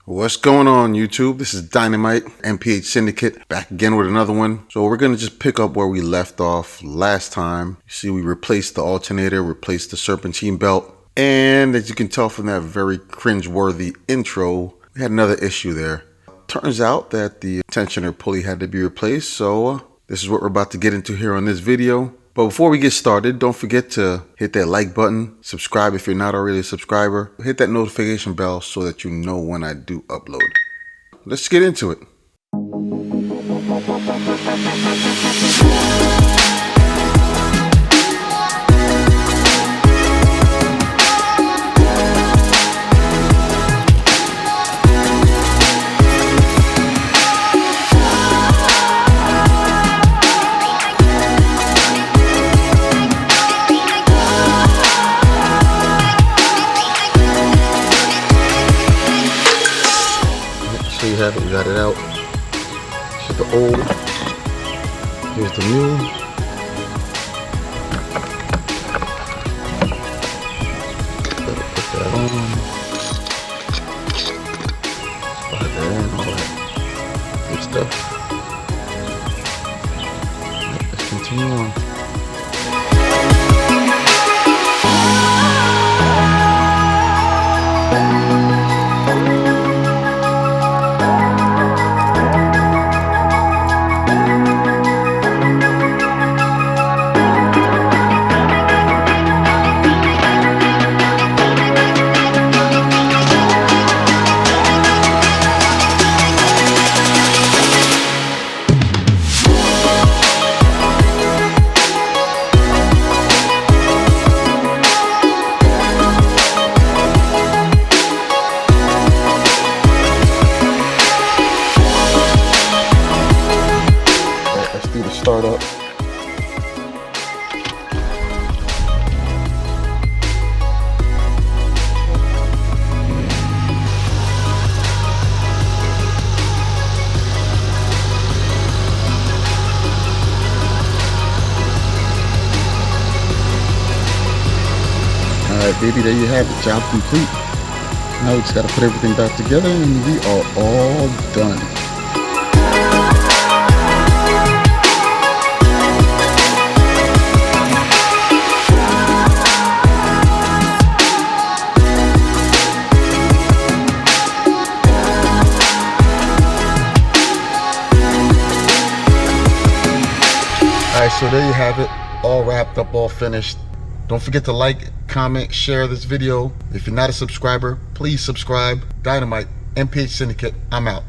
What's going on, YouTube? This is Dynamite, MPH Syndicate, back again with another one. So we're going to just pick up where we left off last time. You see, we replaced the alternator, replaced the serpentine belt, and as you can tell from that very cringe-worthy intro, we had another issue there. Turns out that the tensioner pulley had to be replaced, so this is what we're about to get into here on this video. But before we get started, don't forget to hit that like button, subscribe if you're not already a subscriber, hit that notification bell so that you know when I do upload. Let's get into it. So you have it, we got it out. This is the old, here's the new. Gotta put that on. Slide that in, all that good stuff. Let's continue on. Start up. Alright, baby, there you have it. Job complete. Now we just gotta put everything back together and we are all done. Alright, so there you have it, all wrapped up, all finished. Don't forget to like, comment, share this video. If you're not a subscriber, please subscribe. Dynamite, MPH Syndicate, I'm out.